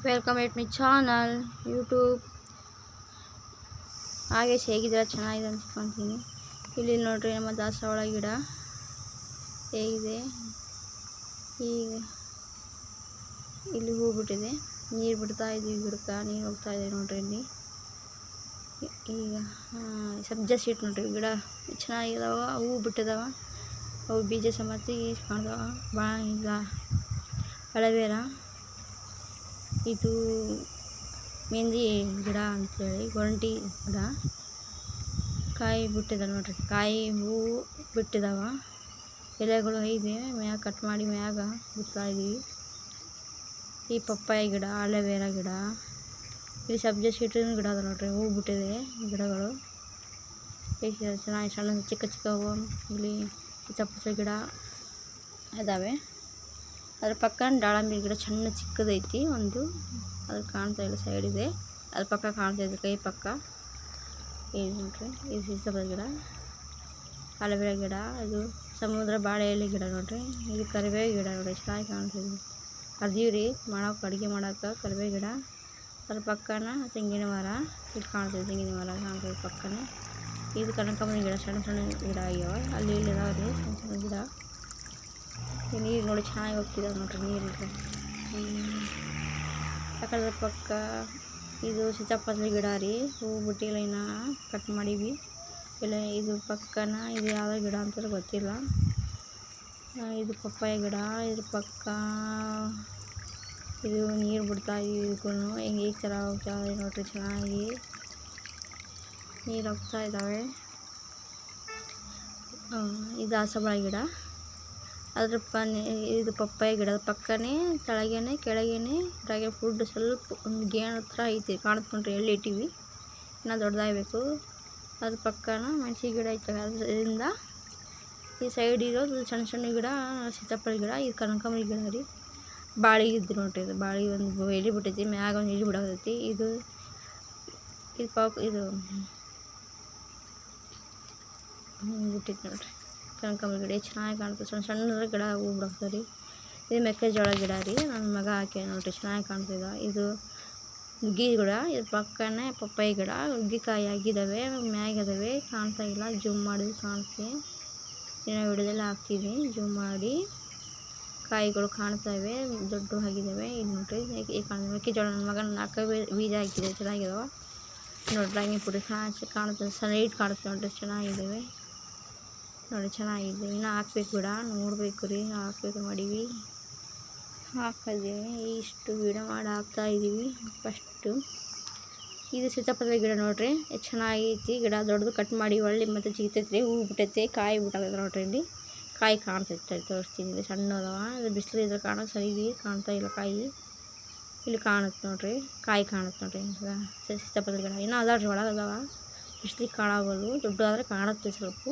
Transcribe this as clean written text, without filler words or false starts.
Welcome at my channel YouTube. ಹಾಗೆ ಹೇಗಿದ್ದೀರಾ? ಚೆನ್ನಾಗಿದೆ ಅನ್ಸ್ಕೊತೀನಿ. ಇಲ್ಲಿ ನೋಡ್ರಿ ನಮ್ಮ ದಾಸವಾಳ ಗಿಡ ಹೇಗಿದೆ. ಈಗ ಇಲ್ಲಿ ಹೂ ಬಿಟ್ಟಿದೆ, ನೀರು ಬಿಡ್ತಾ ಇದ್ವಿ, ಗಿಡಕ್ಕೆ ನೀರು ಹೋಗ್ತಾ ಇದೆ ನೋಡ್ರಿ. ಇಲ್ಲಿ ಈಗ ಸಬ್ಜಾ ಸೀಟ್ ನೋಡ್ರಿ, ಗಿಡ ಚೆನ್ನಾಗಿದಾವ, ಹೂ ಬಿಟ್ಟಿದಾವ, ಅವು ಬೀಜ ಸಮೇತ ಕಾಣ್ದಾವ. ಭಾಳ ಈಗ ಅಲವೇರಾ, ಇದು ಮೆಹಂದಿ ಗಿಡ ಅಂಥೇಳಿ, ಗೊರಂಟಿ ಗಿಡ. ಕಾಯಿ ಬಿಟ್ಟಿದೆ ನೋಡ್ರಿ, ಕಾಯಿ ಹೂವು ಬಿಟ್ಟಿದಾವ, ಎಲೆಗಳು ಇದೆ. ಮ್ಯಾಗ ಕಟ್ ಮಾಡಿ ಮ್ಯಾಗ ಬಿಡ್ತಾ ಇದೀವಿ. ಈ ಪಪ್ಪಾಯ ಗಿಡ, ಅಲವೇರಾ ಗಿಡ, ಇಲ್ಲಿ ಸಬ್ಜಾ ಸೀಟಿನ ಗಿಡ ಅದ ನೋಡ್ರಿ, ಹೂ ಬಿಟ್ಟಿದೆ ಗಿಡಗಳು. ಈಗ ಚೆನ್ನಾಗಿ ಸಣ್ಣ ಚಿಕ್ಕ ಚಿಕ್ಕ ಹೂವು. ಇಲ್ಲಿ ಸೀತಾಫಲ ಗಿಡ ಇದ್ದಾವೆ. ಅದ್ರ ಪಕ್ಕ ದಾಳಂಬೆ ಗಿಡ ಸಣ್ಣ ಚಿಕ್ಕದೈತಿ ಒಂದು, ಅದು ಕಾಣ್ತಾ ಇಲ್ಲ, ಸೈಡ್ ಇದೆ, ಅದ್ರ ಪಕ್ಕ ಕಾಣ್ತಾ ಇದೆ, ಕೈ ಪಕ್ಕ. ಇದು ನೋಡ್ರಿ, ಇದು ಸೀತಾಫಲ ಗಿಡ, ಅಲವೇರಾ ಗಿಡ, ಇದು ಸಮುದ್ರ ಬಾಳೆ ಎಲೆ ಗಿಡ ನೋಡ್ರಿ. ಇದು ಕರಿಬೇವು ಗಿಡ ನೋಡ್ರಿ, ಚೆನ್ನಾಗಿ ಕಾಣ್ತಿದ್ವಿ. ಅರ್ದೀವ್ರಿ ಮಾಡೋಕೆ, ಅಡುಗೆ ಮಾಡೋಕೆ ಕರಿಬೇವು ಗಿಡ. ಅದ್ರ ಪಕ್ಕನ ತೆಂಗಿನ ಮರ, ಇದು ಕಾಣ್ತದೆ, ತೆಂಗಿನ ಮರ ಕಾಣ್ತದೆ ಪಕ್ಕನೇ. ಇದು ಕನಕಾಂಬರಿ ಗಿಡ, ಸಣ್ಣ ಸಣ್ಣ ಗಿಡ ಆಗ್ಯಾವ, ಅಲ್ಲಿ ಇಲ್ಲಿ ಇದಾವ್ರಿ ಸಣ್ಣ ಸಣ್ಣ ಗಿಡ. ನೀರು ನೋಡಿ ಚೆನ್ನಾಗಿ ಹೋಗ್ತಿದ್ದಾವೆ ನೋಡ್ರಿ, ನೀರು. ಯಾಕಂದ್ರೆ ಪಕ್ಕ ಇದು ಸೀತಾಫಲ ಗಿಡ ರೀ, ಹೂ ಬಿಟ್ಟಿಲ್ಲ, ಇನ್ನು ಕಟ್ ಮಾಡೀವಿ. ಇಲ್ಲ ಇದು ಪಕ್ಕನ ಇದು ಯಾವ ಗಿಡ ಅಂತ ಗೊತ್ತಿಲ್ಲ. ಇದು ಪಪ್ಪಾಯ ಗಿಡ, ಇದ್ರ ಪಕ್ಕ ಇದು ನೀರು ಬಿಡ್ತಾ ಇದಕ್ಕೂ ಹೆಂಗೆ ಈ ಥರ ಹೋಗ್ತಾ ಇದೆ ನೋಡ್ರಿ, ಚೆನ್ನಾಗಿ ನೀರು ಹೋಗ್ತಾ ಇದ್ದಾವೆ. ಇದು ದಾಸವಾಳ ಗಿಡ, ಅದ್ರ ಇದು ಪಪ್ಪಾಯ ಗಿಡದ ಪಕ್ಕನೇ ಕೆಳಗೇನೆ ಡ್ರ್ಯಾಗನ್ ಫ್ರೂಟ್ ಸ್ವಲ್ಪ ಒಂದು ಗೇಣು ಹತ್ರ ಐತಿ, ಕಾಣಿಸ್ಕೊಂಡ್ರಿ ಎಲ್ಲಿ ಇಟ್ಟಿವಿ, ಇನ್ನೂ ದೊಡ್ಡದಾಗಬೇಕು. ಅದ್ರ ಪಕ್ಕನ ಮೆಣಸಿನ ಗಿಡ ಐತೆ, ಅದರಿಂದ ಈ ಸೈಡ್ ಇರೋದು ಸಣ್ಣ ಸಣ್ಣ ಗಿಡ ಸೀತಾಫಲ ಗಿಡ. ಇದು ಕನಕಾಂಬರಿ ಗಿಡ ರೀ, ಬಾಳೆ ಇದ್ದು ನೋಡ್ರಿ, ಇದು ಬಾಳೆ ಒಂದು ಎಲೆ ಬಿಟ್ಟೈತಿ, ಮ್ಯಾಗ ಒಂದು ಎಲೆ ಬಿಡಾಕತ್ತೈತಿ. ಇದು ಬಿಟ್ಟೈತಿ ನೋಡ್ರಿ, ಕನಕಾಂಬರಿ ಗಿಡ ಚೆನ್ನಾಗಿ ಕಾಣ್ತದೆ, ಸಣ್ಣ ಸಣ್ಣ ಗಿಡ ಹೂ ಬಿಡಾಕ್ತಾರೆ ರೀ. ಇದು ಮೆಕ್ಕೆಜೋಳ ಗಿಡ ರೀ, ನನ್ನ ಮಗ ಹಾಕಿ ನೋಡ್ರಿ, ಚೆನ್ನಾಗಿ ಕಾಣ್ತಿದ್ದ. ಇದು ನುಗ್ಗಿ ಗಿಡ, ಇದ್ರ ಪಕ್ಕನೇ ಪಪ್ಪಾಯ ಗಿಡ, ನುಗ್ಗಿಕಾಯಿ ಆಗಿದ್ದಾವೆ, ಮ್ಯಾಗಿದಾವೆ, ಕಾಣ್ತಾ ಇಲ್ಲ, ಜೂಮ್ ಮಾಡಿದ್ರೆ ಕಾಣ್ತೀವಿ. ಇನ್ನೂ ವಿಡಿಯೋದಲ್ಲಿ ಹಾಕ್ತೀವಿ, ಜೂಮ್ ಮಾಡಿ. ಕಾಯಿಗಳು ಕಾಣ್ತಾವೆ, ದೊಡ್ಡ ಆಗಿದ್ದಾವೆ. ಇದು ನೋಡ್ರಿ, ಈ ಮೆಕ್ಕೆಜೋಳ ನನ್ನ ಮಗನ 4 ಬೀಜ ಹಾಕಿದೆ, ಚೆನ್ನಾಗಿದಾವೆ ನೋಡ್ರಿ. ಡ್ರ್ಯಾಗನ್ ಫ್ರೂಟ್ ಕಾಣುತ್ತೆ, ಸೈಡ್ ಕಾಣುತ್ತೆ ನೋಡ್ರಿ, ಚೆನ್ನಾಗಿದ್ದಾವೆ ನೋಡಿ, ಚೆನ್ನಾಗಿದೆ. ಇನ್ನೂ ಹಾಕ್ಬೇಕು ಗಿಡ, ನೋಡಬೇಕು ರೀ, ಹಾಕ್ಬೇಕು ಮಾಡೀವಿ, ಹಾಕಿದ್ದೀವಿ. ಇಷ್ಟು ಗಿಡ ಮಾಡಿ ಹಾಕ್ತಾಯಿದ್ದೀವಿ ಫಸ್ಟು. ಇದು ಸೀತಾಫಲ ಗಿಡ ನೋಡ್ರಿ, ಚೆನ್ನಾಗೈತಿ ಗಿಡ, ದೊಡ್ಡದು ಕಟ್ ಮಾಡಿ ಒಳ್ಳೆ ಮತ್ತೆ ಚಿಗ್ತೈತಿ, ಹೂ ಬಿಟ್ಟೈತೆ, ಕಾಯಿ ಬಿಟ್ಟಾಗೈತೆ ನೋಡ್ರಿ. ಇಲ್ಲಿ ಕಾಯಿ ಕಾಣ್ತೈತೆ, ತೋರಿಸ್ತೀನಿ. ಇಲ್ಲಿ ಸಣ್ಣ ಅದಾವ, ಬಿಸಿಲು ಇದ್ರೆ ಕಾಣೋದು, ಸರಿ ಕಾಣ್ತಾ ಇಲ್ಲ ಕಾಯಿ. ಇಲ್ಲಿ ಕಾಣುತ್ತೆ ನೋಡ್ರಿ, ಕಾಯಿ ಕಾಣುತ್ತೆ ನೋಡ್ರಿ. ಸೀತಾಫಲ ಗಿಡ ಇನ್ನೂ ಅದಾವ ರೀ, ಒಳಗೆ ಅದಾವ, ಬಿಸಿಲಿಗೆ ಕಾಣಾಗಲ್ಲ, ದೊಡ್ಡ ಆದರೆ ಕಾಣುತ್ತೆ ಸ್ವಲ್ಪ.